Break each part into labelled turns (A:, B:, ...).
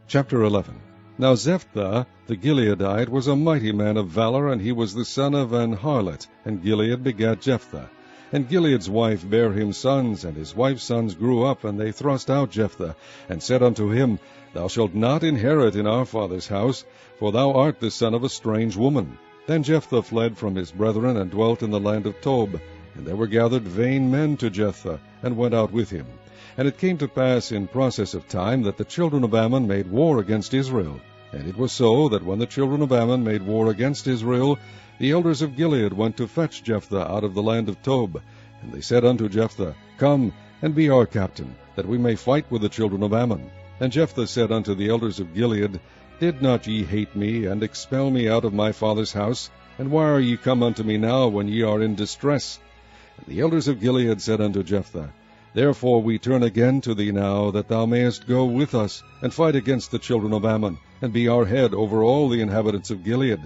A: Chapter 11. Now Jephthah the Gileadite was a mighty man of valor, and he was the son of an harlot, and Gilead begat Jephthah. And Gilead's wife bare him sons, and his wife's sons grew up, and they thrust out Jephthah, and said unto him, Thou shalt not inherit in our father's house, for thou art the son of a strange woman. Then Jephthah fled from his brethren, and dwelt in the land of Tob. And there were gathered vain men to Jephthah, and went out with him. And it came to pass in process of time that the children of Ammon made war against Israel. And it was so that when the children of Ammon made war against Israel, the elders of Gilead went to fetch Jephthah out of the land of Tob. And they said unto Jephthah, Come, and be our captain, that we may fight with the children of Ammon. And Jephthah said unto the elders of Gilead, Did not ye hate me, and expel me out of my father's house? And why are ye come unto me now, when ye are in distress? And the elders of Gilead said unto Jephthah, Therefore we turn again to thee now, that thou mayest go with us, and fight against the children of Ammon, and be our head over all the inhabitants of Gilead.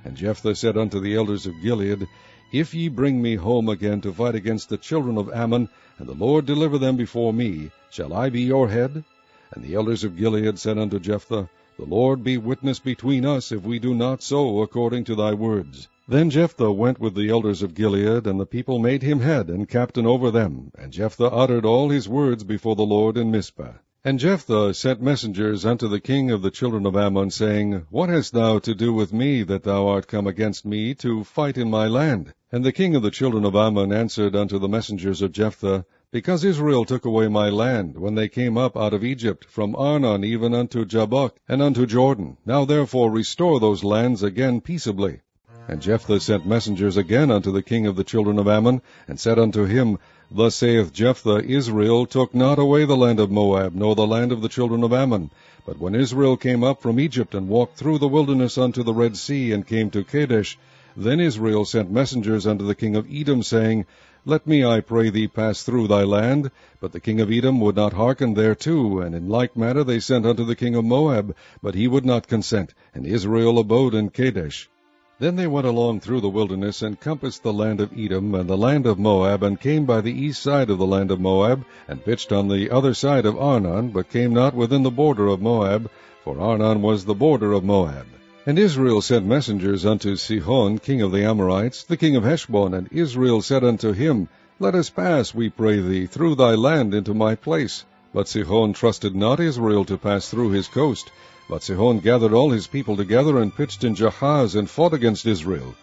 A: And Jephthah said unto the elders of Gilead, If ye bring me home again to fight against the children of Ammon, and the Lord deliver them before me, shall I be your head? And the elders of Gilead said unto Jephthah, The Lord be witness between us, if we do not so according to thy words. Then Jephthah went with the elders of Gilead, and the people made him head and captain over them. And Jephthah uttered all his words before the Lord in Mizpah. And Jephthah sent messengers unto the king of the children of Ammon, saying, What hast thou to do with me, that thou art come against me to fight in my land? And the king of the children of Ammon answered unto the messengers of Jephthah, Because Israel took away my land, when they came up out of Egypt, from Arnon even unto Jabbok, and unto Jordan. Now therefore restore those lands again peaceably. And Jephthah sent messengers again unto the king of the children of Ammon, and said unto him, Thus saith Jephthah, Israel took not away the land of Moab, nor the land of the children of Ammon. But when Israel came up from Egypt, and walked through the wilderness unto the Red Sea, and came to Kadesh, then Israel sent messengers unto the king of Edom, saying, Let me, I pray thee, pass through thy land. But the king of Edom would not hearken thereto, and in like manner they sent unto the king of Moab, but he would not consent, and Israel abode in Kadesh. Then they went along through the wilderness, and compassed the land of Edom, and the land of Moab, and came by the east side of the land of Moab, and pitched on the other side of Arnon, but came not within the border of Moab, for Arnon was the border of Moab. And Israel sent messengers unto Sihon, king of the Amorites, the king of Heshbon, and Israel said unto him, Let us pass, we pray thee, through thy land into my place. But Sihon trusted not Israel to pass through his coast. But Sihon gathered all his people together, and pitched in Jahaz, and fought against Israel.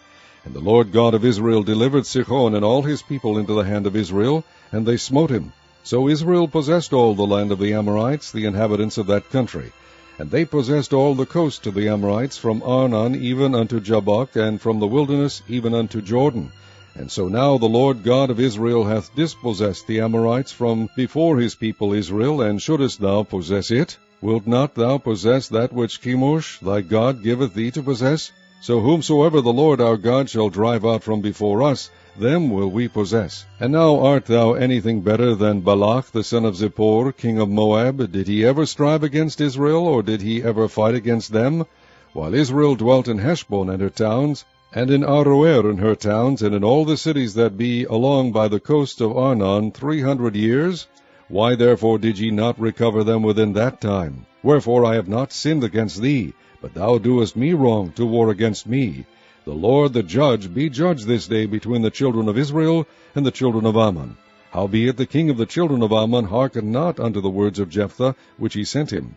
A: And the Lord God of Israel delivered Sihon and all his people into the hand of Israel, and they smote him. So Israel possessed all the land of the Amorites, the inhabitants of that country. And they possessed all the coast of the Amorites, from Arnon even unto Jabbok, and from the wilderness even unto Jordan. And so now the Lord God of Israel hath dispossessed the Amorites from before his people Israel, and shouldest thou possess it? Wilt not thou possess that which Chemosh thy God giveth thee to possess? So whomsoever the Lord our God shall drive out from before us, them will we possess. And now art thou anything better than Balak the son of Zippor, king of Moab? Did he ever strive against Israel, or did he ever fight against them? While Israel dwelt in Heshbon and her towns, and in Aroer and her towns, and in all the cities that be along by the coast of Arnon 300 years? Why therefore did ye not recover them within that time? Wherefore I have not sinned against thee, but thou doest me wrong to war against me. The Lord the judge be judge this day between the children of Israel and the children of Ammon. Howbeit the king of the children of Ammon hearkened not unto the words of Jephthah, which he sent him.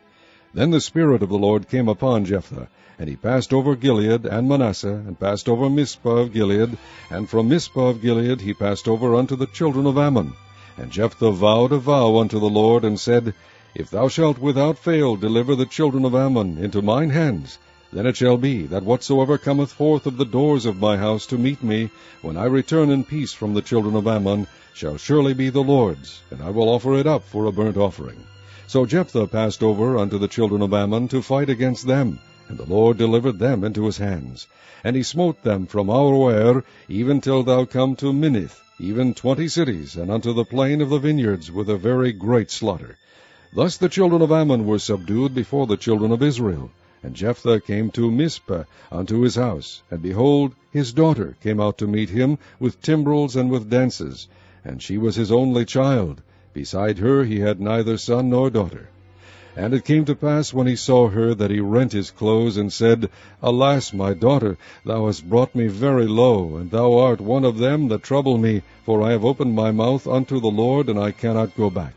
A: Then the Spirit of the Lord came upon Jephthah, and he passed over Gilead and Manasseh, and passed over Mizpah of Gilead, and from Mizpah of Gilead he passed over unto the children of Ammon. And Jephthah vowed a vow unto the Lord, and said, If thou shalt without fail deliver the children of Ammon into mine hands, then it shall be, that whatsoever cometh forth of the doors of my house to meet me, when I return in peace from the children of Ammon, shall surely be the Lord's, and I will offer it up for a burnt offering. So Jephthah passed over unto the children of Ammon to fight against them, and the Lord delivered them into his hands. And he smote them from Aroer even till thou come to Minnith, even 20 cities, and unto the plain of the vineyards, with a very great slaughter. Thus the children of Ammon were subdued before the children of Israel. And Jephthah came to Mizpah unto his house, and behold, his daughter came out to meet him with timbrels and with dances, and she was his only child. Beside her he had neither son nor daughter. And it came to pass, when he saw her, that he rent his clothes, and said, Alas, my daughter, thou hast brought me very low, and thou art one of them that trouble me, for I have opened my mouth unto the Lord, and I cannot go back.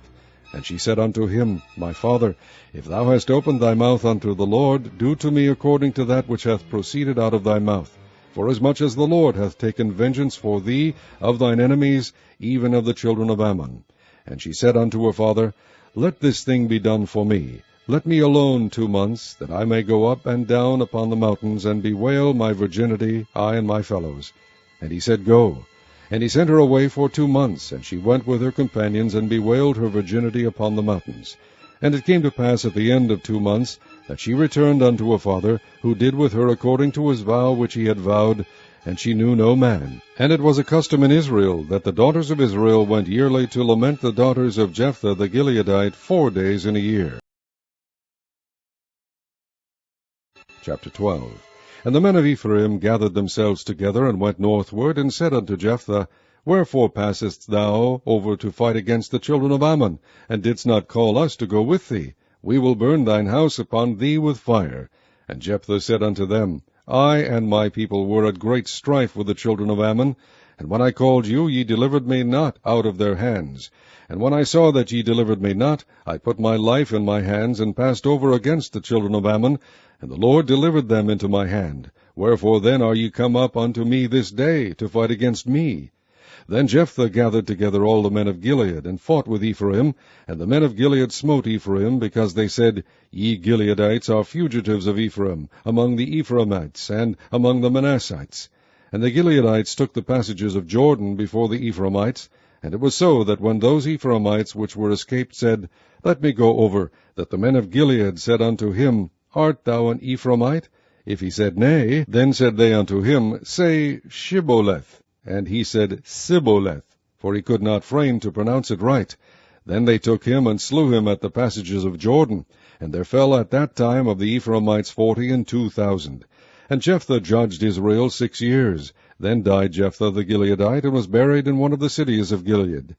A: And she said unto him, My father, if thou hast opened thy mouth unto the Lord, do to me according to that which hath proceeded out of thy mouth. Forasmuch as the Lord hath taken vengeance for thee of thine enemies, even of the children of Ammon. And she said unto her father, Let this thing be done for me. Let me alone 2 months, that I may go up and down upon the mountains, and bewail my virginity, I and my fellows. And he said, Go. And he sent her away for 2 months, and she went with her companions, and bewailed her virginity upon the mountains. And it came to pass at the end of 2 months, that she returned unto her father, who did with her according to his vow which he had vowed, and she knew no man. And it was a custom in Israel, that the daughters of Israel went yearly to lament the daughters of Jephthah the Gileadite 4 days in a year. Chapter 12. And the men of Ephraim gathered themselves together, and went northward, and said unto Jephthah, Wherefore passest thou over to fight against the children of Ammon, and didst not call us to go with thee? We will burn thine house upon thee with fire. And Jephthah said unto them, I and my people were at great strife with the children of Ammon, and when I called you, ye delivered me not out of their hands. And when I saw that ye delivered me not, I put my life in my hands, and passed over against the children of Ammon, and the Lord delivered them into my hand. Wherefore then are ye come up unto me this day, to fight against me? Then Jephthah gathered together all the men of Gilead, and fought with Ephraim. And the men of Gilead smote Ephraim, because they said, Ye Gileadites are fugitives of Ephraim, among the Ephraimites, and among the Manassites. And the Gileadites took the passages of Jordan before the Ephraimites. And it was so, that when those Ephraimites which were escaped said, Let me go over, that the men of Gilead said unto him, Art thou an Ephraimite? If he said, Nay, then said they unto him, Say, Shibboleth. And he said, Sibboleth, for he could not frame to pronounce it right. Then they took him, and slew him at the passages of Jordan. And there fell at that time of the Ephraimites 42,000. And Jephthah judged Israel 6 years. Then died Jephthah the Gileadite, and was buried in one of the cities of Gilead.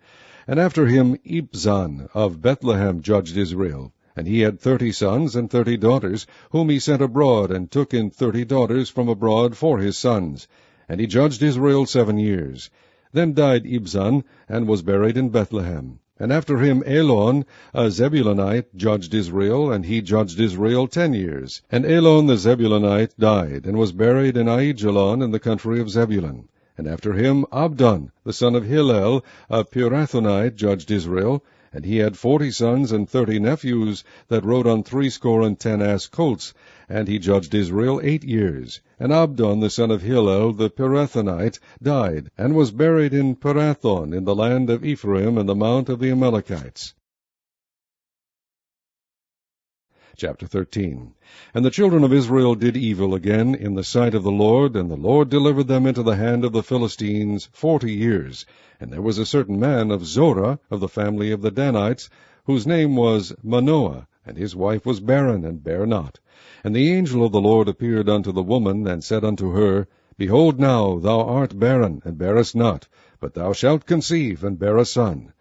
A: And after him Ibzan of Bethlehem judged Israel. And he had 30 sons and 30 daughters, whom he sent abroad, and took in 30 daughters from abroad for his sons. And he judged Israel 7 years. Then died Ibzan, and was buried in Bethlehem. And after him Elon, a Zebulunite, judged Israel, and he judged Israel 10 years. And Elon the Zebulunite died, and was buried in Aijalon in the country of Zebulun. And after him Abdon, the son of Hillel, a Pirathonite, judged Israel. And he had 40 sons and 30 nephews, that rode on 70 ass colts. And he judged Israel 8 years. And Abdon, the son of Hillel, the Pirathonite, died, and was buried in Pirathon, in the land of Ephraim, in the mount of the Amalekites. Chapter 13. And the children of Israel did evil again in the sight of the Lord, and the Lord delivered them into the hand of the Philistines 40 years. And there was a certain man of Zorah, of the family of the Danites, whose name was Manoah, and his wife was barren, and bare not. And the angel of the Lord appeared unto the woman, and said unto her, Behold now, thou art barren, and bearest not, but thou shalt conceive, and bear a son.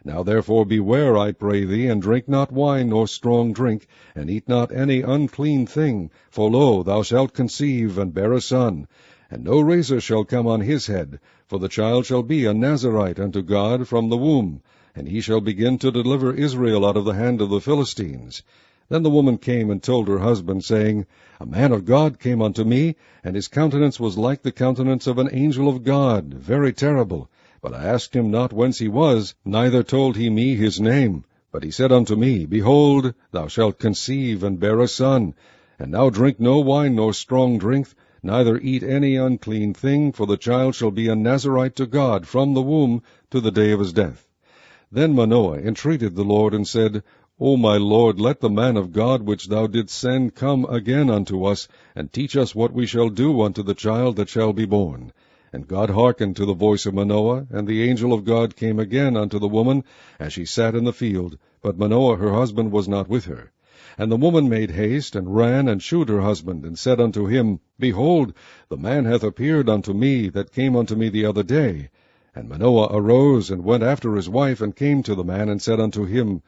A: Now therefore beware, I pray thee, and drink not wine nor strong drink, and eat not any unclean thing, for lo, thou shalt conceive, and bear a son. And no razor shall come on his head, for the child shall be a Nazarite unto God from the womb, and he shall begin to deliver Israel out of the hand of the Philistines. Then the woman came and told her husband, saying, A man of God came unto me, and his countenance was like the countenance of an angel of God, very terrible. But I asked him not whence he was, neither told he me his name. But he said unto me, Behold, thou shalt conceive, and bear a son. And now drink no wine nor strong drink, neither eat any unclean thing, for the child shall be a Nazarite to God from the womb to the day of his death. Then Manoah entreated the Lord, and said, O my Lord, let the man of God which thou didst send come again unto us, and teach us what we shall do unto the child that shall be born. And God hearkened to the voice of Manoah, and the angel of God came again unto the woman, as she sat in the field, but Manoah her husband was not with her. And the woman made haste, and ran, and shewed her husband, and said unto him, Behold, the man hath appeared unto me, that came unto me the other day. And Manoah arose, and went after his wife, and came to the man, and said unto him,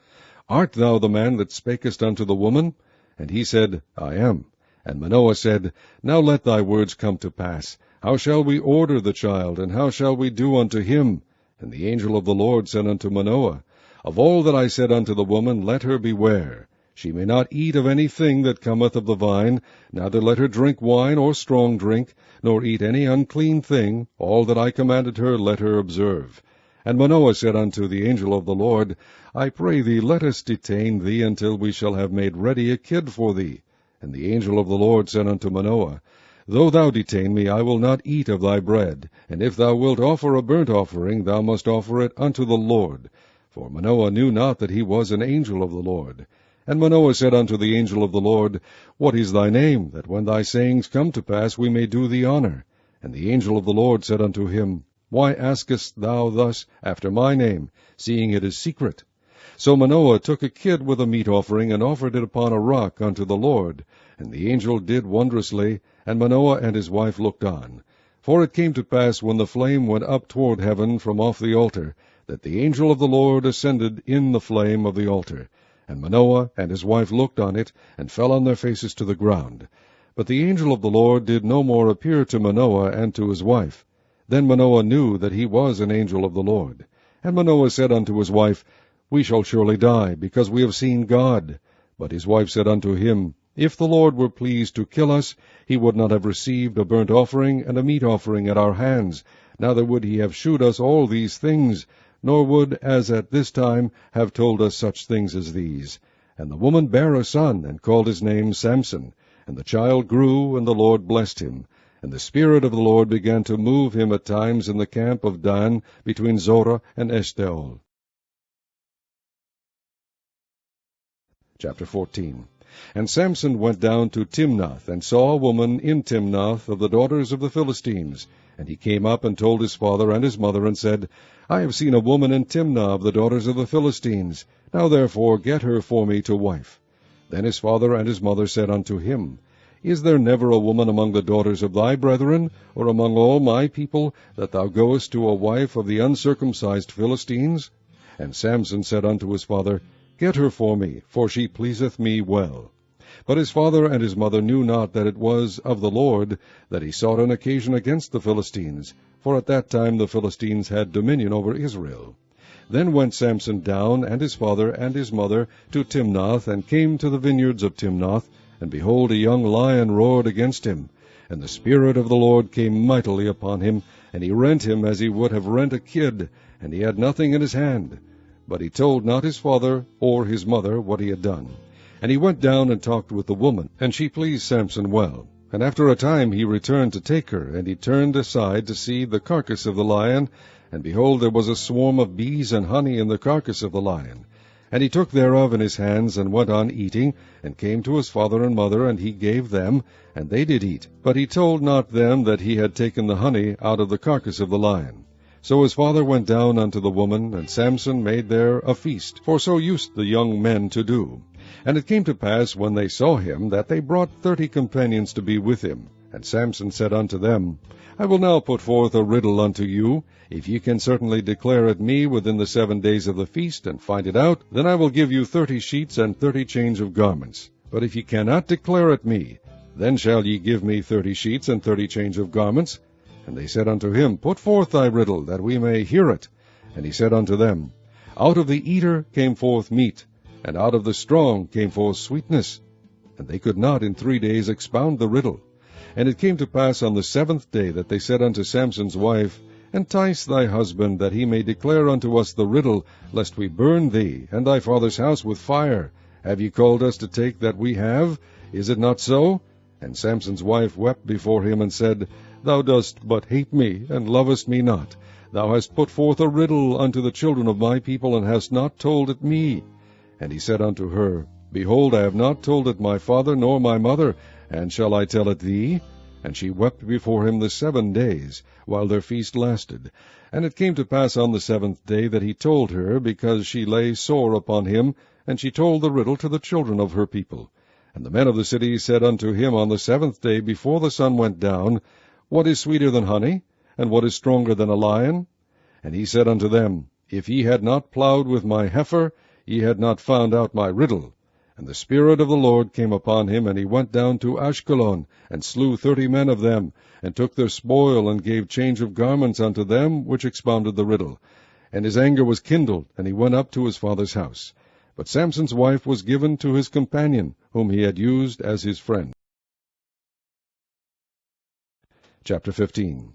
A: Art thou the man that spakest unto the woman? And he said, I am. And Manoah said, Now let thy words come to pass. How shall we order the child, and how shall we do unto him? And the angel of the Lord said unto Manoah, Of all that I said unto the woman, let her beware. She may not eat of any thing that cometh of the vine, neither let her drink wine or strong drink, nor eat any unclean thing. All that I commanded her, let her observe. And Manoah said unto the angel of the Lord, I pray thee, let us detain thee until we shall have made ready a kid for thee. And the angel of the Lord said unto Manoah, Though thou detain me, I will not eat of thy bread. And if thou wilt offer a burnt offering, thou must offer it unto the Lord. For Manoah knew not that he was an angel of the Lord. And Manoah said unto the angel of the Lord, What is thy name, that when thy sayings come to pass we may do thee honor? And the angel of the Lord said unto him, Why askest thou thus after my name, seeing it is secret? So Manoah took a kid with a meat offering, and offered it upon a rock unto the Lord. And the angel did wondrously, and Manoah and his wife looked on. For it came to pass, when the flame went up toward heaven from off the altar, that the angel of the Lord ascended in the flame of the altar. And Manoah and his wife looked on it, and fell on their faces to the ground. But the angel of the Lord did no more appear to Manoah and to his wife. Then Manoah knew that he was an angel of the Lord. And Manoah said unto his wife, We shall surely die, because we have seen God. But his wife said unto him, If the Lord were pleased to kill us, he would not have received a burnt offering and a meat offering at our hands, neither would he have shewed us all these things, nor would, as at this time, have told us such things as these. And the woman bare a son, and called his name Samson. And the child grew, and the Lord blessed him. And the Spirit of the Lord began to move him at times in the camp of Dan, between Zorah and Eshtaol. Chapter 14. And Samson went down to Timnath, and saw a woman in Timnath of the daughters of the Philistines. And he came up and told his father and his mother, and said, I have seen a woman in Timnah of the daughters of the Philistines. Now therefore get her for me to wife. Then his father and his mother said unto him, Is there never a woman among the daughters of thy brethren, or among all my people, that thou goest to a wife of the uncircumcised Philistines? And Samson said unto his father, Get her for me, for she pleaseth me well. But his father and his mother knew not that it was of the Lord that he sought an occasion against the Philistines, for at that time the Philistines had dominion over Israel. Then went Samson down, and his father and his mother, to Timnath, and came to the vineyards of Timnath, and behold, a young lion roared against him. And the Spirit of the Lord came mightily upon him, and he rent him as he would have rent a kid, and he had nothing in his hand. But he told not his father or his mother what he had done. And he went down and talked with the woman, and she pleased Samson well. And after a time he returned to take her, and he turned aside to see the carcass of the lion, and behold, there was a swarm of bees and honey in the carcass of the lion. And he took thereof in his hands, and went on eating, and came to his father and mother, and he gave them, and they did eat. But he told not them that he had taken the honey out of the carcass of the lion. So his father went down unto the woman, and Samson made there a feast, for so used the young men to do. And it came to pass, when they saw him, that they brought 30 companions to be with him. And Samson said unto them, I will now put forth a riddle unto you. If ye can certainly declare it me within the 7 days of the feast, and find it out, then I will give you 30 sheets and 30 change of garments. But if ye cannot declare it me, then shall ye give me 30 sheets and 30 change of garments. And they said unto him, Put forth thy riddle, that we may hear it. And he said unto them, Out of the eater came forth meat, and out of the strong came forth sweetness. And they could not in 3 days expound the riddle. And it came to pass on the 7th day that they said unto Samson's wife, Entice thy husband, that he may declare unto us the riddle, lest we burn thee and thy father's house with fire. Have ye called us to take that we have? Is it not so? And Samson's wife wept before him, and said, Thou dost but hate me, and lovest me not. Thou hast put forth a riddle unto the children of my people, and hast not told it me. And he said unto her, Behold, I have not told it my father nor my mother, and shall I tell it thee? And she wept before him the 7 days, while their feast lasted. And it came to pass on the 7th day that he told her, because she lay sore upon him, and she told the riddle to the children of her people. And the men of the city said unto him on the 7th day, before the sun went down, What is sweeter than honey? And what is stronger than a lion? And he said unto them, If ye had not plowed with my heifer, ye had not found out my riddle. And the Spirit of the Lord came upon him, and he went down to Ashkelon, and slew 30 men of them, and took their spoil, and gave change of garments unto them which expounded the riddle. And his anger was kindled, and he went up to his father's house. But Samson's wife was given to his companion, whom he had used as his friend. Chapter 15.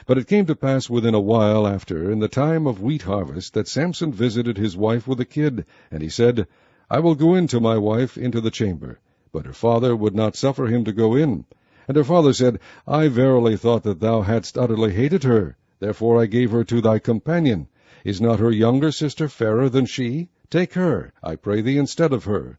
A: But it came to pass within a while after, in the time of wheat harvest, that Samson visited his wife with a kid, and he said, I will go in to my wife into the chamber. But her father would not suffer him to go in. And her father said, I verily thought that thou hadst utterly hated her. Therefore I gave her to thy companion. Is not her younger sister fairer than she? Take her, I pray thee, instead of her.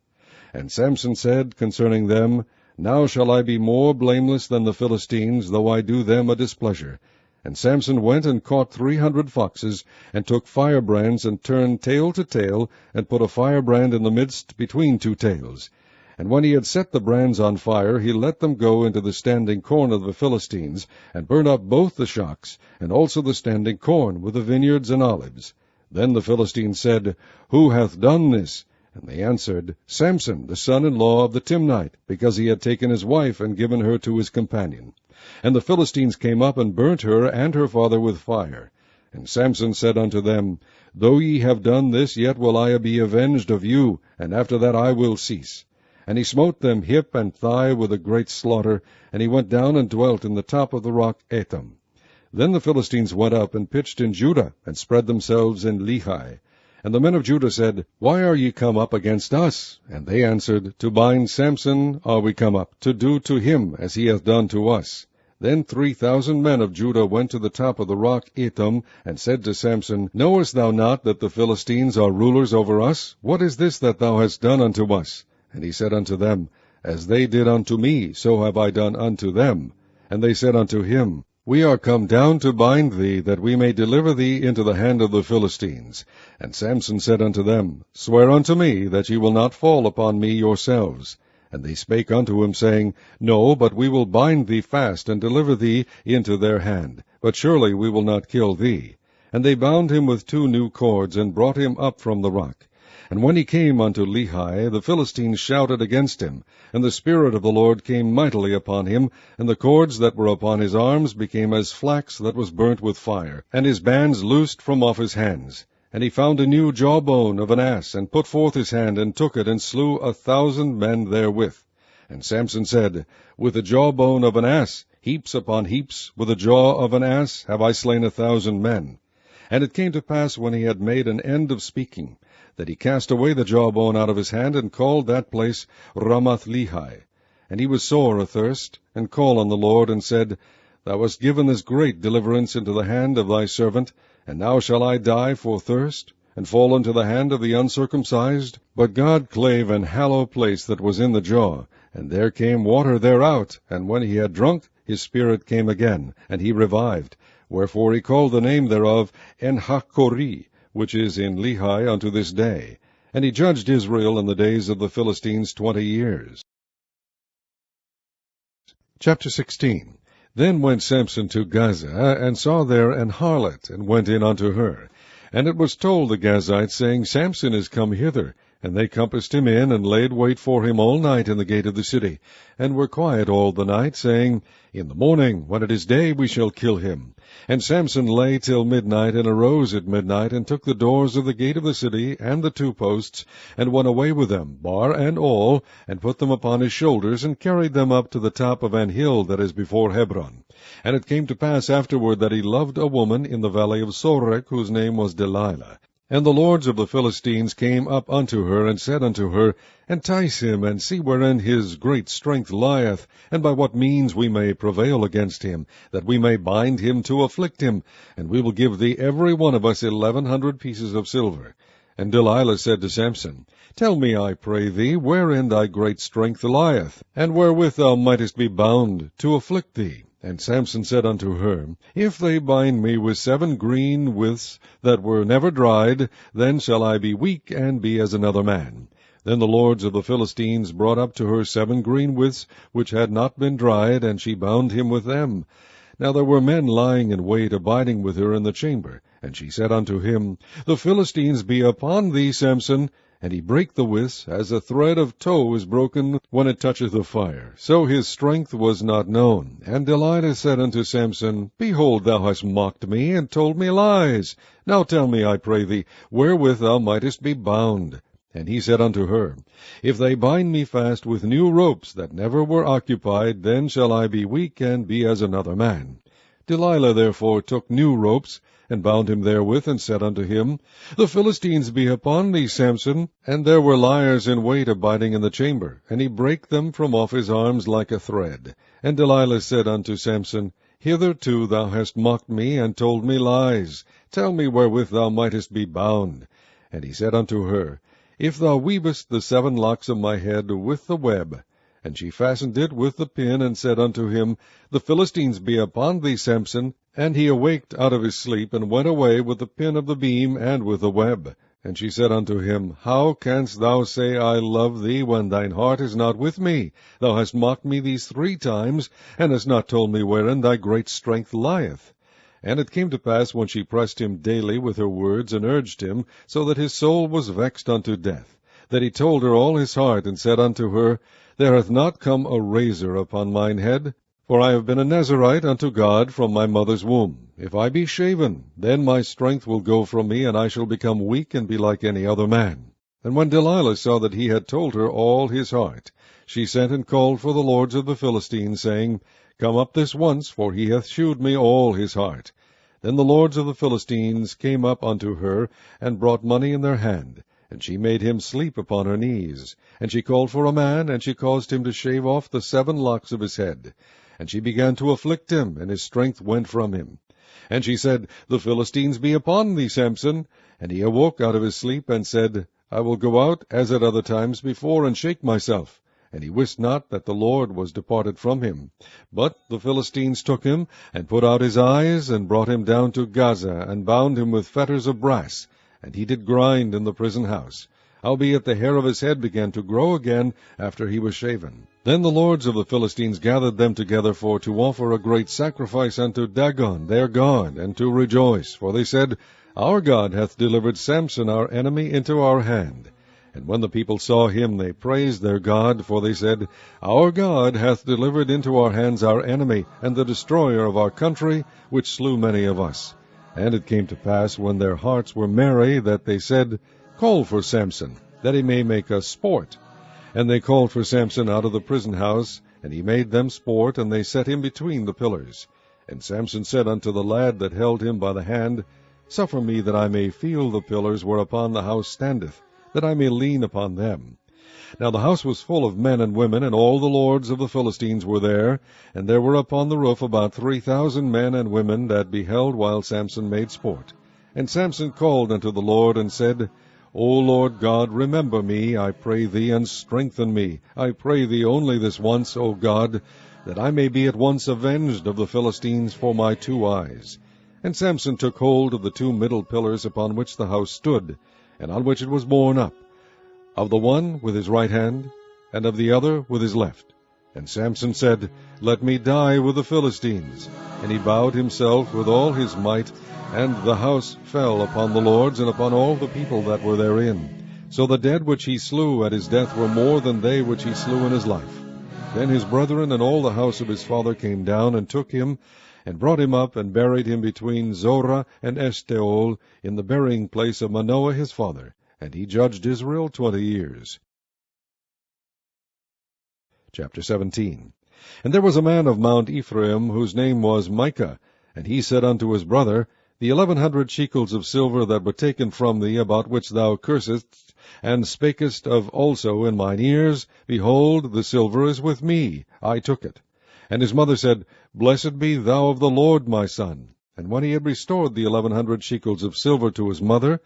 A: And Samson said concerning them, Now shall I be more blameless than the Philistines, though I do them a displeasure. And Samson went and caught 300 foxes, and took firebrands, and turned tail to tail, and put a firebrand in the midst between 2 tails. And when he had set the brands on fire, he let them go into the standing corn of the Philistines, and burnt up both the shocks, and also the standing corn, with the vineyards and olives. Then the Philistines said, Who hath done this? And they answered, Samson, the son-in-law of the Timnite, because he had taken his wife, and given her to his companion. And the Philistines came up, and burnt her and her father with fire. And Samson said unto them, Though ye have done this, yet will I be avenged of you, and after that I will cease. And he smote them hip and thigh with a great slaughter, and he went down and dwelt in the top of the rock Etam. Then the Philistines went up and pitched in Judah, and spread themselves in Lehi. And the men of Judah said, Why are ye come up against us? And they answered, To bind Samson are we come up, to do to him as he hath done to us. Then 3,000 men of Judah went to the top of the rock Etam, and said to Samson, Knowest thou not that the Philistines are rulers over us? What is this that thou hast done unto us? And he said unto them, As they did unto me, so have I done unto them. And they said unto him, We are come down to bind thee, that we may deliver thee into the hand of the Philistines. And Samson said unto them, Swear unto me that ye will not fall upon me yourselves. And they spake unto him, saying, No, but we will bind thee fast, and deliver thee into their hand. But surely we will not kill thee. And they bound him with 2 new cords, and brought him up from the rock. And when he came unto Lehi, the Philistines shouted against him, and the Spirit of the Lord came mightily upon him, and the cords that were upon his arms became as flax that was burnt with fire, and his bands loosed from off his hands. And he found a new jawbone of an ass, and put forth his hand, and took it, and slew 1,000 men therewith. And Samson said, With the jawbone of an ass, heaps upon heaps, with the jaw of an ass, have I slain 1,000 men. And it came to pass, when he had made an end of speaking, that he cast away the jawbone out of his hand, and called that place Ramath-Lehi. And he was sore athirst, and called on the Lord, and said, Thou hast given this great deliverance into the hand of thy servant, and now shall I die for thirst, and fall into the hand of the uncircumcised? But God clave an hollow place that was in the jaw, and there came water thereout, and when he had drunk, his spirit came again, and he revived. Wherefore he called the name thereof En-Hakkori, which is in Lehi unto this day. And he judged Israel in the days of the Philistines 20 years. Chapter 16. Then went Samson to Gaza, and saw there an harlot, and went in unto her. And it was told the Gazites, saying, Samson is come hither. And they compassed him in, and laid wait for him all night in the gate of the city, and were quiet all the night, saying, In the morning, when it is day, we shall kill him. And Samson lay till midnight, and arose at midnight, and took the doors of the gate of the city, and the 2 posts, and went away with them, bar and all, and put them upon his shoulders, and carried them up to the top of an hill that is before Hebron. And it came to pass afterward that he loved a woman in the valley of Sorek, whose name was Delilah. And the lords of the Philistines came up unto her, and said unto her, Entice him, and see wherein his great strength lieth, and by what means we may prevail against him, that we may bind him to afflict him, and we will give thee every one of us 1,100 pieces of silver. And Delilah said to Samson, Tell me, I pray thee, wherein thy great strength lieth, and wherewith thou mightest be bound to afflict thee. And Samson said unto her, If they bind me with 7 green withs that were never dried, then shall I be weak, and be as another man. Then the lords of the Philistines brought up to her 7 green withs, which had not been dried, and she bound him with them. Now there were men lying in wait, abiding with her in the chamber. And she said unto him, The Philistines be upon thee, Samson. And he brake the withs, as a thread of tow is broken when it toucheth the fire. So his strength was not known. And Delilah said unto Samson, Behold, thou hast mocked me, and told me lies. Now tell me, I pray thee, wherewith thou mightest be bound. And he said unto her, If they bind me fast with new ropes that never were occupied, then shall I be weak, and be as another man. Delilah therefore took new ropes, and bound him therewith, and said unto him, The Philistines be upon thee, Samson. And there were liers in wait abiding in the chamber, and he brake them from off his arms like a thread. And Delilah said unto Samson, Hitherto thou hast mocked me, and told me lies. Tell me wherewith thou mightest be bound. And he said unto her, If thou weavest the 7 locks of my head with the web. And she fastened it with the pin, and said unto him, The Philistines be upon thee, Samson. And he awaked out of his sleep, and went away with the pin of the beam, and with the web. And she said unto him, How canst thou say, I love thee, when thine heart is not with me? Thou hast mocked me these 3 times, and hast not told me wherein thy great strength lieth. And it came to pass, when she pressed him daily with her words, and urged him, so that his soul was vexed unto death, that he told her all his heart, and said unto her, There hath not come a razor upon mine head, for I have been a Nazarite unto God from my mother's womb. If I be shaven, then my strength will go from me, and I shall become weak, and be like any other man. And when Delilah saw that he had told her all his heart, she sent and called for the lords of the Philistines, saying, Come up this once, for he hath shewed me all his heart. Then the lords of the Philistines came up unto her, and brought money in their hand. And she made him sleep upon her knees. And she called for a man, and she caused him to shave off the 7 locks of his head. And she began to afflict him, and his strength went from him. And she said, The Philistines be upon thee, Samson. And he awoke out of his sleep, and said, I will go out, as at other times before, and shake myself. And he wist not that the Lord was departed from him. But the Philistines took him, and put out his eyes, and brought him down to Gaza, and bound him with fetters of brass. And he did grind in the prison house. Howbeit the hair of his head began to grow again after he was shaven. Then the lords of the Philistines gathered them together for to offer a great sacrifice unto Dagon their god, and to rejoice. For they said, Our God hath delivered Samson our enemy into our hand. And when the people saw him, they praised their God, for they said, Our God hath delivered into our hands our enemy, and the destroyer of our country, which slew many of us. And it came to pass, when their hearts were merry, that they said, Call for Samson, that he may make us sport. And they called for Samson out of the prison house, and he made them sport, and they set him between the pillars. And Samson said unto the lad that held him by the hand, Suffer me that I may feel the pillars whereupon the house standeth, that I may lean upon them. Now the house was full of men and women, and all the lords of the Philistines were there, and there were upon the roof about 3,000 men and women that beheld while Samson made sport. And Samson called unto the Lord, and said, O Lord God, remember me, I pray thee, and strengthen me. I pray thee only this once, O God, that I may be at once avenged of the Philistines for my 2 eyes. And Samson took hold of the 2 middle pillars upon which the house stood, and on which it was borne up, of the one with his right hand, and of the other with his left. And Samson said, Let me die with the Philistines. And he bowed himself with all his might, and the house fell upon the lords, and upon all the people that were therein. So the dead which he slew at his death were more than they which he slew in his life. Then his brethren and all the house of his father came down, and took him, and brought him up, and buried him between Zorah and Eshtaol, in the burying place of Manoah his father. And he judged Israel 20 years. Chapter 17. And there was a man of Mount Ephraim, whose name was Micah. And he said unto his brother, The 1,100 shekels of silver that were taken from thee, about which thou cursedst, and spakest of also in mine ears, behold, the silver is with me, I took it. And his mother said, Blessed be thou of the Lord, my son. And when he had restored the 1,100 shekels of silver to his mother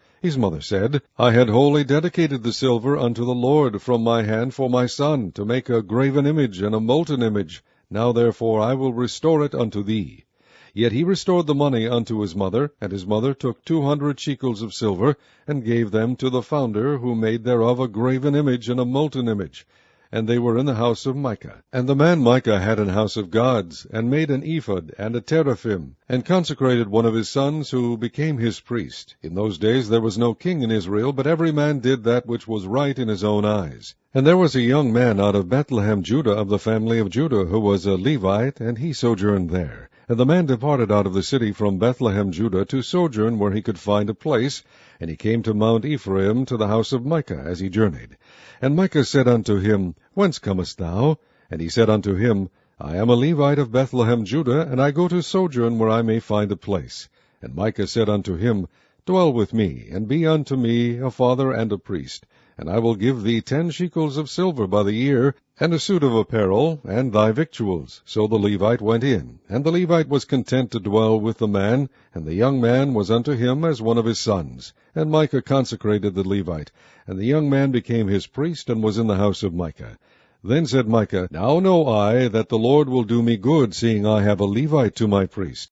A: said, I had wholly dedicated the silver unto the Lord from my hand for my son, to make a graven image and a molten image. Now therefore I will restore it unto thee. Yet he restored the money unto his mother, and his mother took 200 shekels of silver, and gave them to the founder, who made thereof a graven image and a molten image. and they were in the house of Micah. And the man Micah had an house of gods, and made an ephod and a teraphim, and consecrated one of his sons, who became his priest. In those days there was no king in Israel, but every man did that which was right in his own eyes. And there was a young man out of Bethlehem, Judah, of the family of Judah, who was a Levite, and he sojourned there. And the man departed out of the city from Bethlehem, Judah, to sojourn where he could find a place, and he came to Mount Ephraim, to the house of Micah, as he journeyed. And Micah said unto him, Whence comest thou? And he said unto him, I am a Levite of Bethlehem, Judah, and I go to sojourn where I may find a place. And Micah said unto him, Dwell with me, and be unto me a father and a priest. And I will give thee 10 shekels of silver by the year, and a suit of apparel, and thy victuals. So the Levite went in, and the Levite was content to dwell with the man, and the young man was unto him as one of his sons. And Micah consecrated the Levite, and the young man became his priest, and was in the house of Micah. Then said Micah, Now know I that the Lord will do me good, seeing I have a Levite to my priest.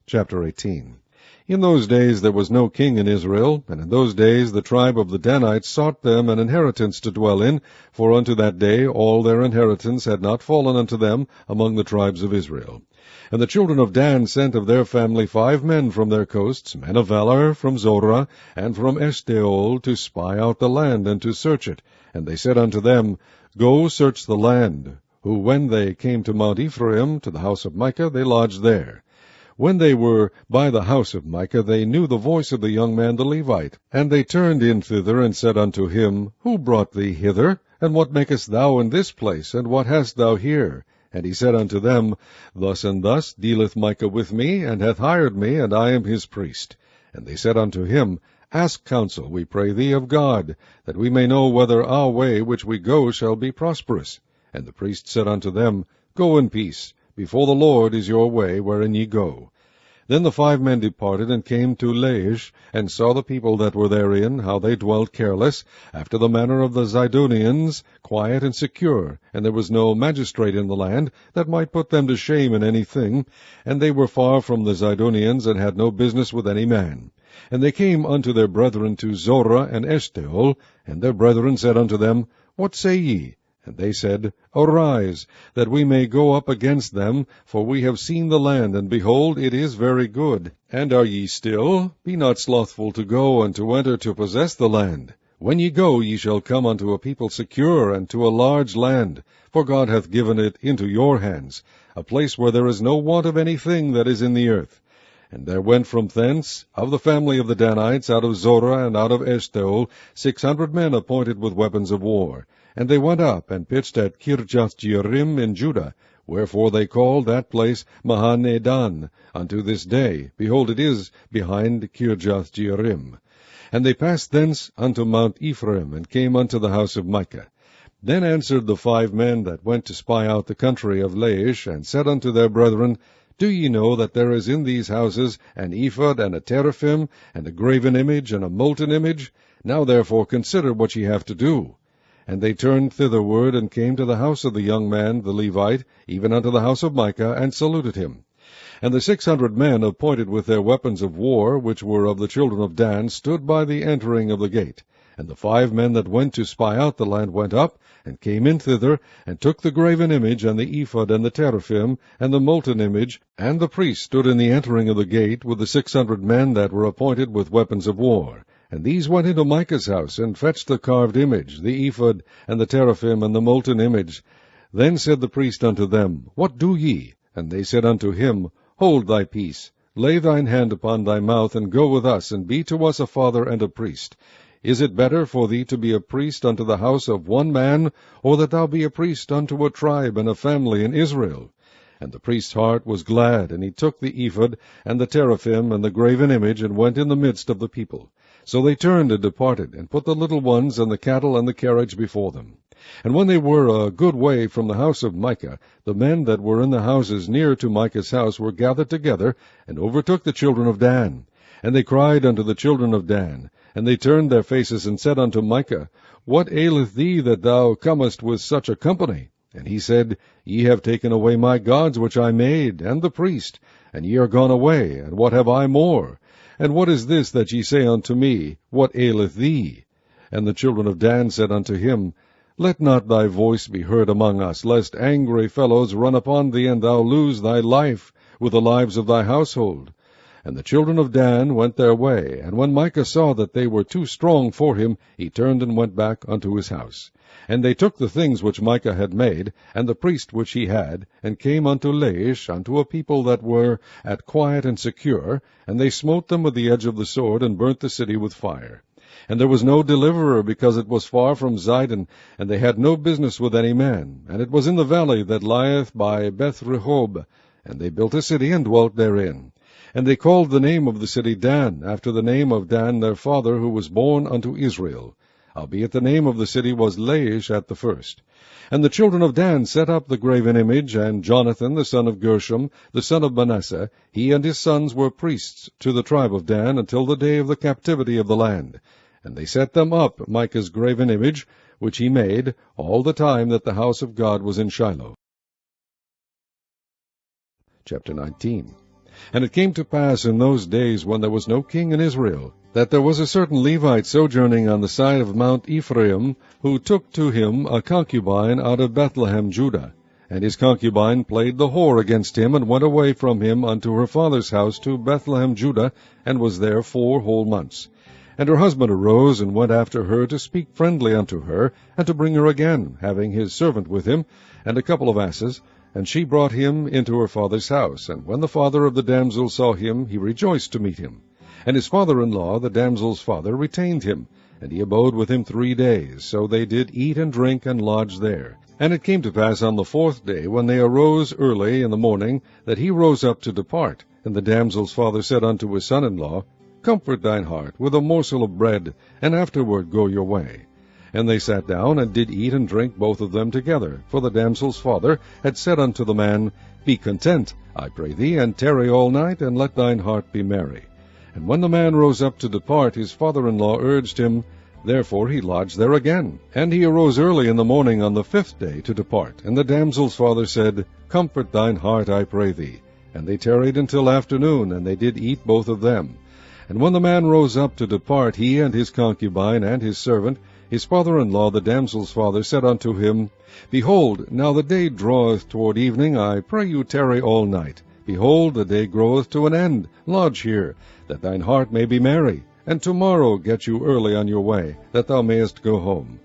A: Chapter 18. In those days there was no king in Israel, and in those days the tribe of the Danites sought them an inheritance to dwell in, for unto that day all their inheritance had not fallen unto them among the tribes of Israel. And the children of Dan sent of their family 5 men from their coasts, men of valor, from Zorah, and from Eshtaol, to spy out the land, and to search it. And they said unto them, Go search the land. Who, when they came to Mount Ephraim, to the house of Micah, they lodged there. When they were by the house of Micah, they knew the voice of the young man the Levite. And they turned in thither, and said unto him, Who brought thee hither? And what makest thou in this place? And what hast thou here? And he said unto them, Thus and thus dealeth Micah with me, and hath hired me, and I am his priest. And they said unto him, Ask counsel, we pray thee, of God, that we may know whether our way which we go shall be prosperous. And the priest said unto them, Go in peace. Before the Lord is your way wherein ye go. Then the 5 men departed, and came to Laish, and saw the people that were therein, how they dwelt careless, after the manner of the Zidonians, quiet and secure, and there was no magistrate in the land that might put them to shame in any thing, and they were far from the Zidonians, and had no business with any man. And they came unto their brethren to Zorah and Eshtaol, and their brethren said unto them, What say ye? And they said, Arise, that we may go up against them, for we have seen the land, and behold, it is very good. And are ye still? Be not slothful to go, and to enter to possess the land. When ye go, ye shall come unto a people secure, and to a large land, for God hath given it into your hands, a place where there is no want of anything that is in the earth. And there went from thence, of the family of the Danites, out of Zorah and out of Eshtaol, 600 men appointed with weapons of war. And they went up, and pitched at Kirjath-jearim in Judah, wherefore they called that place Mahanedan unto this day. Behold, it is behind Kirjath-jearim. And they passed thence unto Mount Ephraim, and came unto the house of Micah. Then answered the 5 men that went to spy out the country of Laish, and said unto their brethren, Do ye know that there is in these houses an ephod, and a teraphim, and a graven image, and a molten image? Now therefore consider what ye have to do. And they turned thitherward, and came to the house of the young man the Levite, even unto the house of Micah, and saluted him. And the 600 men appointed with their weapons of war, which were of the children of Dan, stood by the entering of the gate. And the 5 men that went to spy out the land went up, and came in thither, and took the graven image, and the ephod, and the teraphim, and the molten image. And the priest stood in the entering of the gate, with the 600 men that were appointed with weapons of war. And these went into Micah's house, and fetched the carved image, the ephod, and the teraphim, and the molten image. Then said the priest unto them, What do ye? And they said unto him, Hold thy peace, lay thine hand upon thy mouth, and go with us, and be to us a father and a priest. Is it better for thee to be a priest unto the house of one man, or that thou be a priest unto a tribe and a family in Israel? And the priest's heart was glad, and he took the ephod, and the teraphim, and the graven image, and went in the midst of the people. So they turned and departed, and put the little ones and the cattle and the carriage before them. And when they were a good way from the house of Micah, the men that were in the houses near to Micah's house were gathered together, and overtook the children of Dan. And they cried unto the children of Dan, and they turned their faces, and said unto Micah, What aileth thee that thou comest with such a company? And he said, Ye have taken away my gods which I made, and the priest, and ye are gone away, and what have I more? And what is this that ye say unto me, What aileth thee? And the children of Dan said unto him, Let not thy voice be heard among us, lest angry fellows run upon thee, and thou lose thy life, with the lives of thy household. And the children of Dan went their way, and when Micah saw that they were too strong for him, he turned and went back unto his house. And they took the things which Micah had made, and the priest which he had, and came unto Laish, unto a people that were at quiet and secure, and they smote them with the edge of the sword, and burnt the city with fire. And there was no deliverer, because it was far from Zidon, and they had no business with any man. And it was in the valley that lieth by Beth-rehob. And they built a city, and dwelt therein. And they called the name of the city Dan, after the name of Dan their father, who was born unto Israel. Howbeit the name of the city was Laish at the first. And the children of Dan set up the graven image, and Jonathan the son of Gershom, the son of Manasseh, he and his sons were priests to the tribe of Dan, until the day of the captivity of the land. And they set them up Micah's graven image, which he made, all the time that the house of God was in Shiloh. Chapter 19. And it came to pass in those days, when there was no king in Israel, that there was a certain Levite sojourning on the side of Mount Ephraim, who took to him a concubine out of Bethlehem, Judah. And his concubine played the whore against him, and went away from him unto her father's house to Bethlehem, Judah, and was there 4 whole months. And her husband arose, and went after her to speak friendly unto her, and to bring her again, having his servant with him, and a couple of asses. And she brought him into her father's house. And when the father of the damsel saw him, he rejoiced to meet him. And his father-in-law, the damsel's father, retained him, and he abode with him 3 days. So they did eat and drink, and lodge there. And it came to pass on the 4th day, when they arose early in the morning, that he rose up to depart. And the damsel's father said unto his son-in-law, Comfort thine heart with a morsel of bread, and afterward go your way. And they sat down, and did eat and drink both of them together. For the damsel's father had said unto the man, Be content, I pray thee, and tarry all night, and let thine heart be merry. And when the man rose up to depart, his father-in-law urged him. Therefore he lodged there again. And he arose early in the morning on the 5th day to depart. And the damsel's father said, Comfort thine heart, I pray thee. And they tarried until afternoon, and they did eat both of them. And when the man rose up to depart, he and his concubine and his servant, his father-in-law, the damsel's father, said unto him, Behold, now the day draweth toward evening, I pray you tarry all night. Behold, the day groweth to an end. Lodge here, that thine heart may be merry. And tomorrow get you early on your way, that thou mayest go home.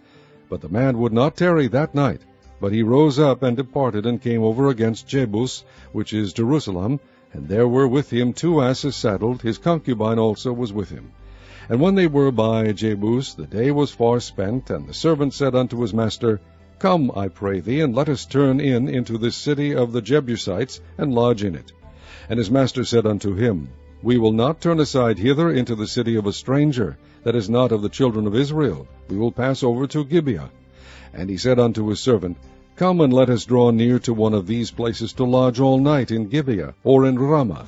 A: But the man would not tarry that night. But he rose up and departed, and came over against Jebus, which is Jerusalem. And there were with him 2 asses saddled. His concubine also was with him. And when they were by Jebus, the day was far spent, and the servant said unto his master, Come, I pray thee, and let us turn in into this city of the Jebusites, and lodge in it. And his master said unto him, We will not turn aside hither into the city of a stranger, that is not of the children of Israel. We will pass over to Gibeah. And he said unto his servant, Come, and let us draw near to one of these places to lodge all night in Gibeah, or in Ramah.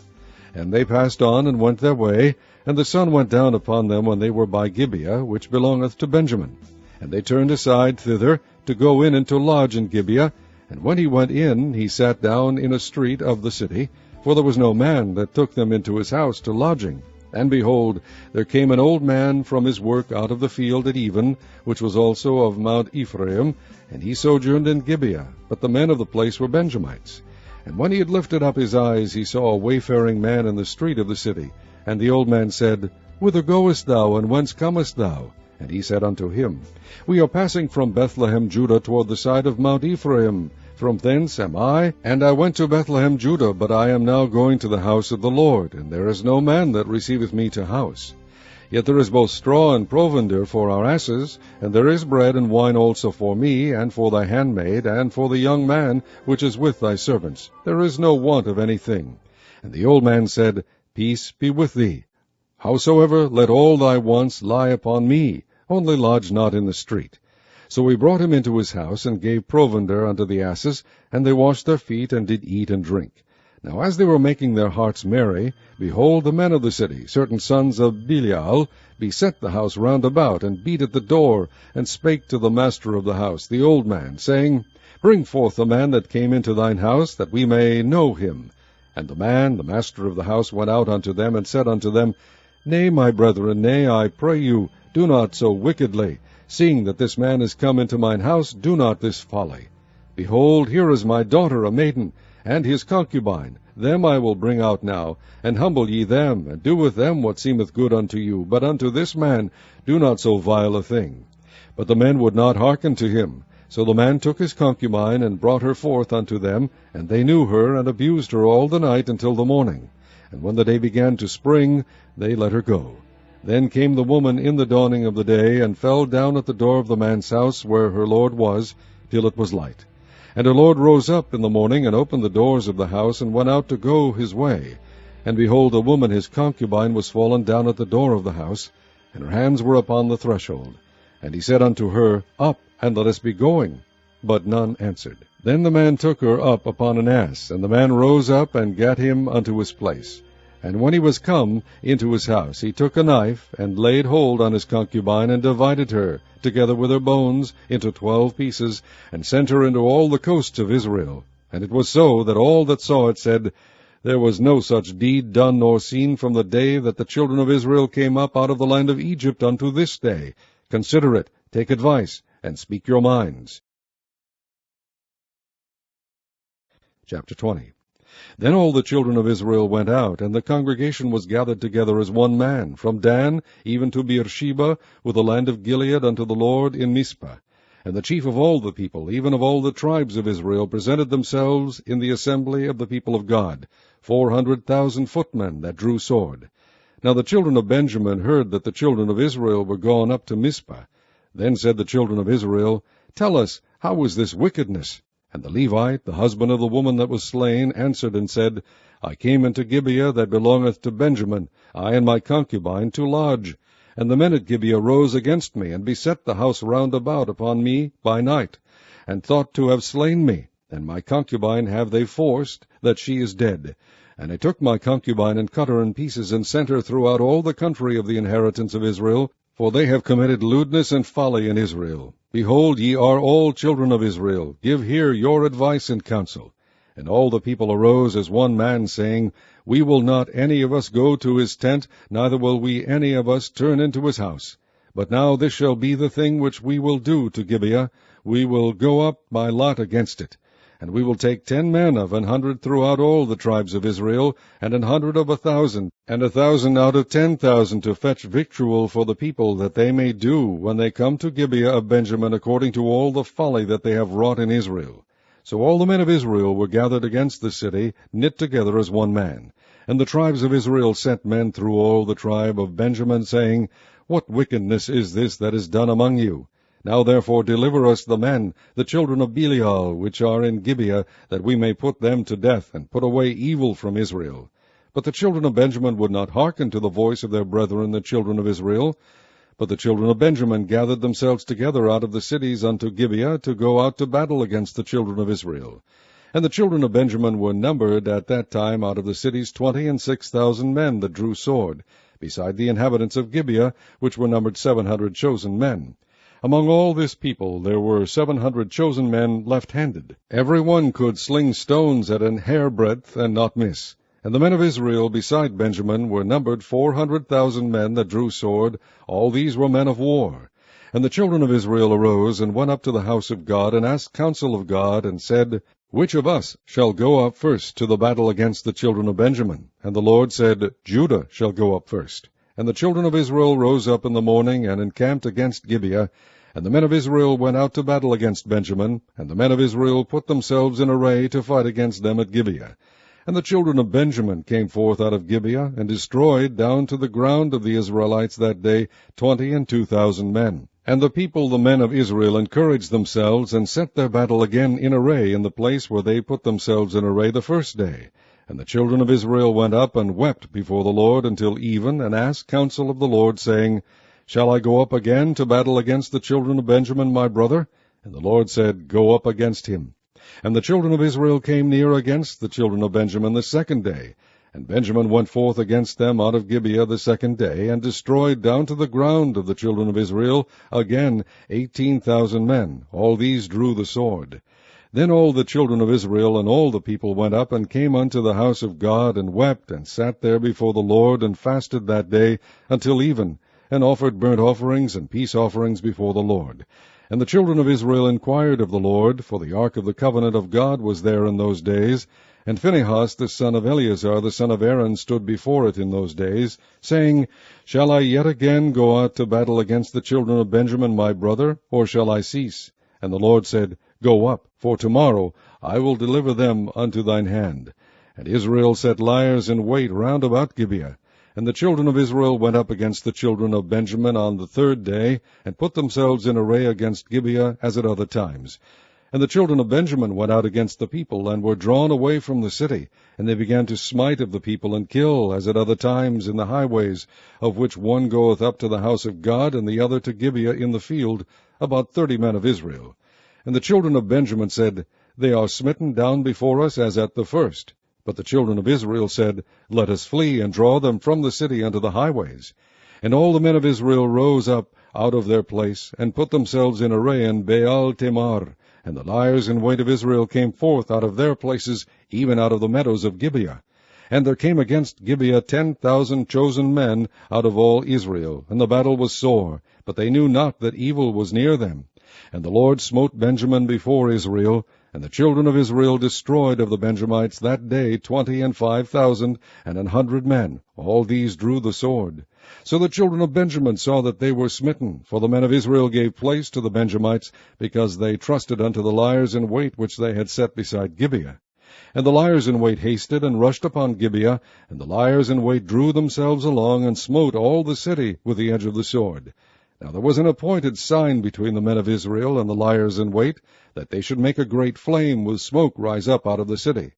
A: And they passed on, and went their way, and the sun went down upon them when they were by Gibeah, which belongeth to Benjamin. And they turned aside thither, to go in and to lodge in Gibeah. And when he went in, he sat down in a street of the city, for there was no man that took them into his house to lodging. And behold, there came an old man from his work out of the field at even, which was also of Mount Ephraim, and he sojourned in Gibeah, but the men of the place were Benjamites. And when he had lifted up his eyes, he saw a wayfaring man in the street of the city. And the old man said, Whither goest thou, and whence comest thou? And he said unto him, We are passing from Bethlehem, Judah, toward the side of Mount Ephraim. From thence am I, and I went to Bethlehem, Judah, but I am now going to the house of the Lord, and there is no man that receiveth me to house. Yet there is both straw and provender for our asses, and there is bread and wine also for me, and for thy handmaid, and for the young man which is with thy servants. There is no want of anything. And the old man said, Peace be with thee. Howsoever, let all thy wants lie upon me, only lodge not in the street. So we brought him into his house, and gave provender unto the asses, and they washed their feet, and did eat and drink. Now as they were making their hearts merry, behold, the men of the city, certain sons of Belial, beset the house round about, and beat at the door, and spake to the master of the house, the old man, saying, Bring forth the man that came into thine house, that we may know him. And the man, the master of the house, went out unto them, and said unto them, Nay, my brethren, nay, I pray you, do not so wickedly. Seeing that this man is come into mine house, do not this folly. Behold, here is my daughter, a maiden, and his concubine. Them I will bring out now, and humble ye them, and do with them what seemeth good unto you. But unto this man do not so vile a thing. But the men would not hearken to him. So the man took his concubine, and brought her forth unto them, and they knew her, and abused her all the night until the morning. And when the day began to spring, they let her go. Then came the woman in the dawning of the day, and fell down at the door of the man's house where her lord was, till it was light. And her lord rose up in the morning, and opened the doors of the house, and went out to go his way. And behold, the woman his concubine was fallen down at the door of the house, and her hands were upon the threshold. And he said unto her, Up, and let us be going. But none answered. Then the man took her up upon an ass, and the man rose up, and gat him unto his place. And when he was come into his house, he took a knife, and laid hold on his concubine, and divided her, together with her bones, into 12 pieces, and sent her into all the coasts of Israel. And it was so, that all that saw it said, There was no such deed done nor seen from the day that the children of Israel came up out of the land of Egypt unto this day. Consider it, take advice, and speak your minds. Chapter 20. Then all the children of Israel went out, and the congregation was gathered together as one man, from Dan even to Beersheba, with the land of Gilead, unto the Lord in Mizpah. And the chief of all the people, even of all the tribes of Israel, presented themselves in the assembly of the people of God, 400,000 footmen that drew sword. Now the children of Benjamin heard that the children of Israel were gone up to Mizpah. Then said the children of Israel, Tell us, how is this wickedness? And the Levite, the husband of the woman that was slain, answered and said, I came into Gibeah that belongeth to Benjamin, I and my concubine, to lodge. And the men at Gibeah rose against me, and beset the house round about upon me by night, and thought to have slain me. And my concubine have they forced, that she is dead. And they took my concubine, and cut her in pieces, and sent her throughout all the country of the inheritance of Israel, for they have committed lewdness and folly in Israel. Behold, ye are all children of Israel. Give here your advice and counsel. And all the people arose as one man, saying, We will not any of us go to his tent, neither will we any of us turn into his house. But now this shall be the thing which we will do to Gibeah. We will go up by lot against it. And we will take 10 men of 100 throughout all the tribes of Israel, and 100 of 1,000, and 1,000 out of 10,000 to fetch victual for the people, that they may do, when they come to Gibeah of Benjamin, according to all the folly that they have wrought in Israel. So all the men of Israel were gathered against the city, knit together as one man. And the tribes of Israel sent men through all the tribe of Benjamin, saying, What wickedness is this that is done among you? Now therefore deliver us the men, the children of Belial, which are in Gibeah, that we may put them to death, and put away evil from Israel. But the children of Benjamin would not hearken to the voice of their brethren the children of Israel. But the children of Benjamin gathered themselves together out of the cities unto Gibeah, to go out to battle against the children of Israel. And the children of Benjamin were numbered at that time out of the cities 26,000 men that drew sword, beside the inhabitants of Gibeah, which were numbered 700 chosen men. Among all this people there were 700 chosen men left-handed. Every one could sling stones at an hairbreadth, and not miss. And the men of Israel beside Benjamin were numbered 400,000 men that drew sword. All these were men of war. And the children of Israel arose, and went up to the house of God, and asked counsel of God, and said, Which of us shall go up first to the battle against the children of Benjamin? And the Lord said, Judah shall go up first. And the children of Israel rose up in the morning, and encamped against Gibeah. And the men of Israel went out to battle against Benjamin. And the men of Israel put themselves in array to fight against them at Gibeah. And the children of Benjamin came forth out of Gibeah, and destroyed down to the ground of the Israelites that day 22,000 men. And the people, the men of Israel, encouraged themselves, and set their battle again in array in the place where they put themselves in array the first day. And the children of Israel went up and wept before the Lord until even, and asked counsel of the Lord, saying, Shall I go up again to battle against the children of Benjamin my brother? And the Lord said, Go up against him. And the children of Israel came near against the children of Benjamin the second day. And Benjamin went forth against them out of Gibeah the second day, and destroyed down to the ground of the children of Israel again 18,000 men. All these drew the sword. Then all the children of Israel and all the people went up, and came unto the house of God, and wept, and sat there before the Lord, and fasted that day until even. and offered burnt offerings and peace offerings before the Lord. And the children of Israel inquired of the Lord, for the ark of the covenant of God was there in those days. And Phinehas the son of Eleazar the son of Aaron stood before it in those days, saying, Shall I yet again go out to battle against the children of Benjamin my brother, or shall I cease? And the Lord said, Go up, for tomorrow I will deliver them unto thine hand. And Israel set liers in wait round about Gibeah. And the children of Israel went up against the children of Benjamin on the third day, and put themselves in array against Gibeah as at other times. And the children of Benjamin went out against the people, and were drawn away from the city. And they began to smite of the people, and kill, as at other times, in the highways, of which one goeth up to the house of God, and the other to Gibeah in the field, about 30 men of Israel. And the children of Benjamin said, They are smitten down before us as at the first. But the children of Israel said, Let us flee, and draw them from the city unto the highways. And all the men of Israel rose up out of their place, and put themselves in array in Baal Tamar. And the liers in wait of Israel came forth out of their places, even out of the meadows of Gibeah. And there came against Gibeah 10,000 chosen men out of all Israel. And the battle was sore, but they knew not that evil was near them. And the Lord smote Benjamin before Israel, and the children of Israel destroyed of the Benjamites that day 25,000 and 100 men. All these drew the sword. So the children of Benjamin saw that they were smitten, for the men of Israel gave place to the Benjamites, because they trusted unto the liers in wait which they had set beside Gibeah. And the liers in wait hasted and rushed upon Gibeah, and the liers in wait drew themselves along, and smote all the city with the edge of the sword. Now there was an appointed sign between the men of Israel and the liers in wait, that they should make a great flame with smoke rise up out of the city.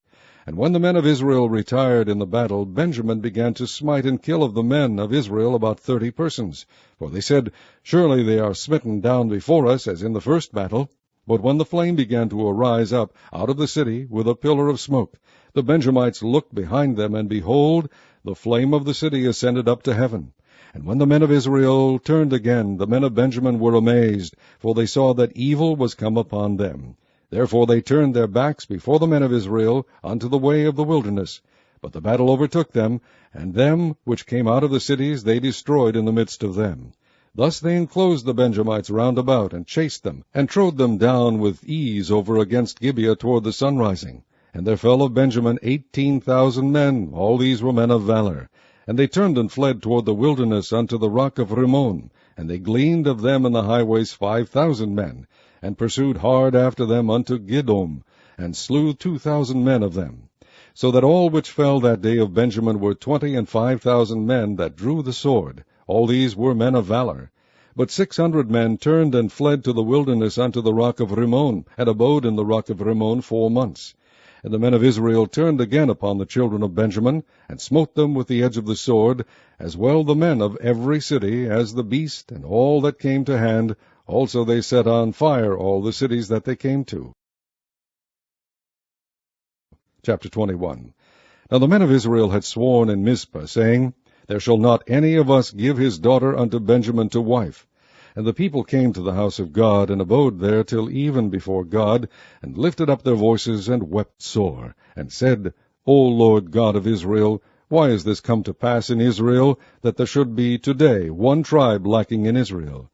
A: And when the men of Israel retired in the battle, Benjamin began to smite and kill of the men of Israel about 30 persons. For they said, Surely they are smitten down before us, as in the first battle. But when the flame began to arise up out of the city with a pillar of smoke, the Benjamites looked behind them, and behold, the flame of the city ascended up to heaven. And when the men of Israel turned again, the men of Benjamin were amazed, for they saw that evil was come upon them. Therefore they turned their backs before the men of Israel unto the way of the wilderness. But the battle overtook them, and them which came out of the cities they destroyed in the midst of them. Thus they enclosed the Benjamites round about, and chased them, and trode them down with ease over against Gibeah toward the sunrising. And there fell of Benjamin 18,000 men, all these were men of valor. And they turned and fled toward the wilderness unto the rock of Rimmon, and they gleaned of them in the highways 5,000 men, and pursued hard after them unto Gidom, and slew 2,000 men of them. So that all which fell that day of Benjamin were 25,000 men that drew the sword. All these were men of valor. But 600 men turned and fled to the wilderness unto the rock of Rimmon, and abode in the rock of Rimmon 4 months. And the men of Israel turned again upon the children of Benjamin, and smote them with the edge of the sword, as well the men of every city as the beast, and all that came to hand. Also they set on fire all the cities that they came to. Chapter 21. Now the men of Israel had sworn in Mizpah, saying, There shall not any of us give his daughter unto Benjamin to wife. And the people came to the house of God, and abode there till even before God, and lifted up their voices, and wept sore, and said, O Lord God of Israel, why is this come to pass in Israel, that there should be today one tribe lacking in Israel?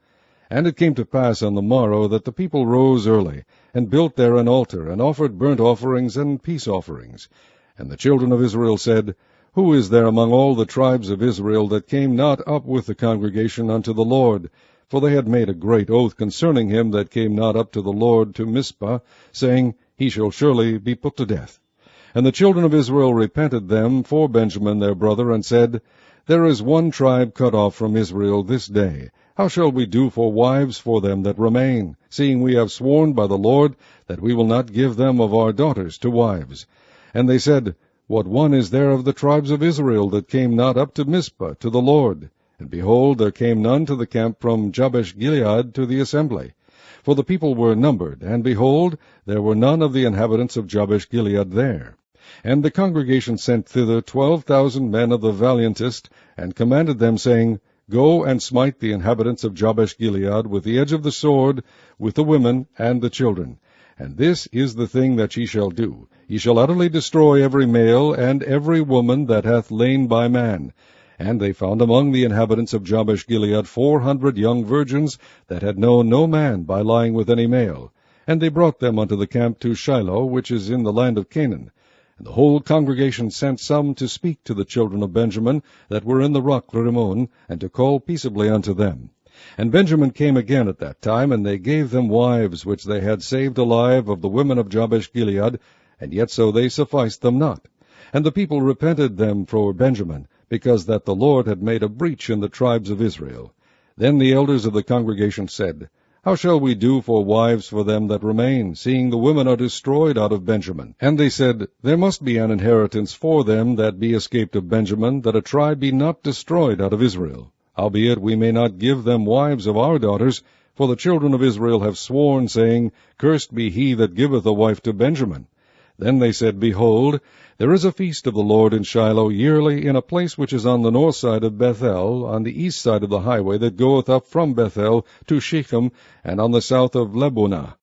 A: And it came to pass on the morrow that the people rose early, and built there an altar, and offered burnt offerings and peace offerings. And the children of Israel said, Who is there among all the tribes of Israel that came not up with the congregation unto the Lord? For they had made a great oath concerning him that came not up to the Lord to Mizpah, saying, He shall surely be put to death. And the children of Israel repented them for Benjamin their brother, and said, There is one tribe cut off from Israel this day. How shall we do for wives for them that remain, seeing we have sworn by the Lord that we will not give them of our daughters to wives? And they said, What one is there of the tribes of Israel that came not up to Mizpah to the Lord? And behold, there came none to the camp from Jabesh-Gilead to the assembly. For the people were numbered, and behold, there were none of the inhabitants of Jabesh-Gilead there. And the congregation sent thither 12,000 men of the valiantest, and commanded them, saying, Go and smite the inhabitants of Jabesh-Gilead with the edge of the sword, with the women and the children. And this is the thing that ye shall do. Ye shall utterly destroy every male and every woman that hath lain by man. And they found among the inhabitants of Jabesh-Gilead 400 young virgins that had known no man by lying with any male. And they brought them unto the camp to Shiloh, which is in the land of Canaan. And the whole congregation sent some to speak to the children of Benjamin that were in the rock Rimmon, and to call peaceably unto them. And Benjamin came again at that time, and they gave them wives which they had saved alive of the women of Jabesh-Gilead, and yet so they sufficed them not. And the people repented them for Benjamin, because that the Lord had made a breach in the tribes of Israel. Then the elders of the congregation said, How shall we do for wives for them that remain, seeing the women are destroyed out of Benjamin? And they said, There must be an inheritance for them that be escaped of Benjamin, that a tribe be not destroyed out of Israel. Howbeit we may not give them wives of our daughters, for the children of Israel have sworn, saying, Cursed be he that giveth a wife to Benjamin. Then they said, Behold, there is a feast of the Lord in Shiloh yearly, in a place which is on the north side of Bethel, on the east side of the highway that goeth up from Bethel to Shechem, and on the south of Lebonah.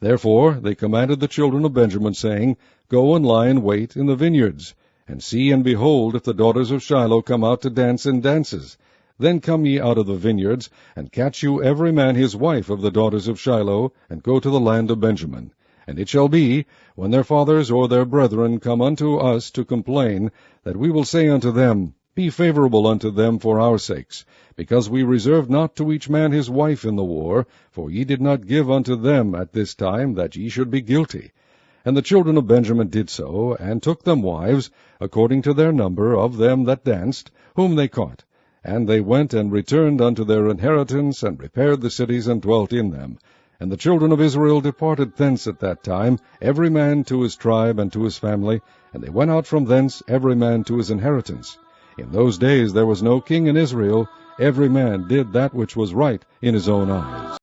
A: Therefore they commanded the children of Benjamin, saying, Go and lie in wait in the vineyards, and see and behold if the daughters of Shiloh come out to dance in dances. Then come ye out of the vineyards, and catch you every man his wife of the daughters of Shiloh, and go to the land of Benjamin. And it shall be, when their fathers or their brethren come unto us to complain, that we will say unto them, Be favorable unto them for our sakes, because we reserved not to each man his wife in the war, for ye did not give unto them at this time, that ye should be guilty. And the children of Benjamin did so, and took them wives, according to their number of them that danced, whom they caught. And they went and returned unto their inheritance, and repaired the cities, and dwelt in them. And the children of Israel departed thence at that time, every man to his tribe and to his family, and they went out from thence, every man to his inheritance. In those days there was no king in Israel, every man did that which was right in his own eyes.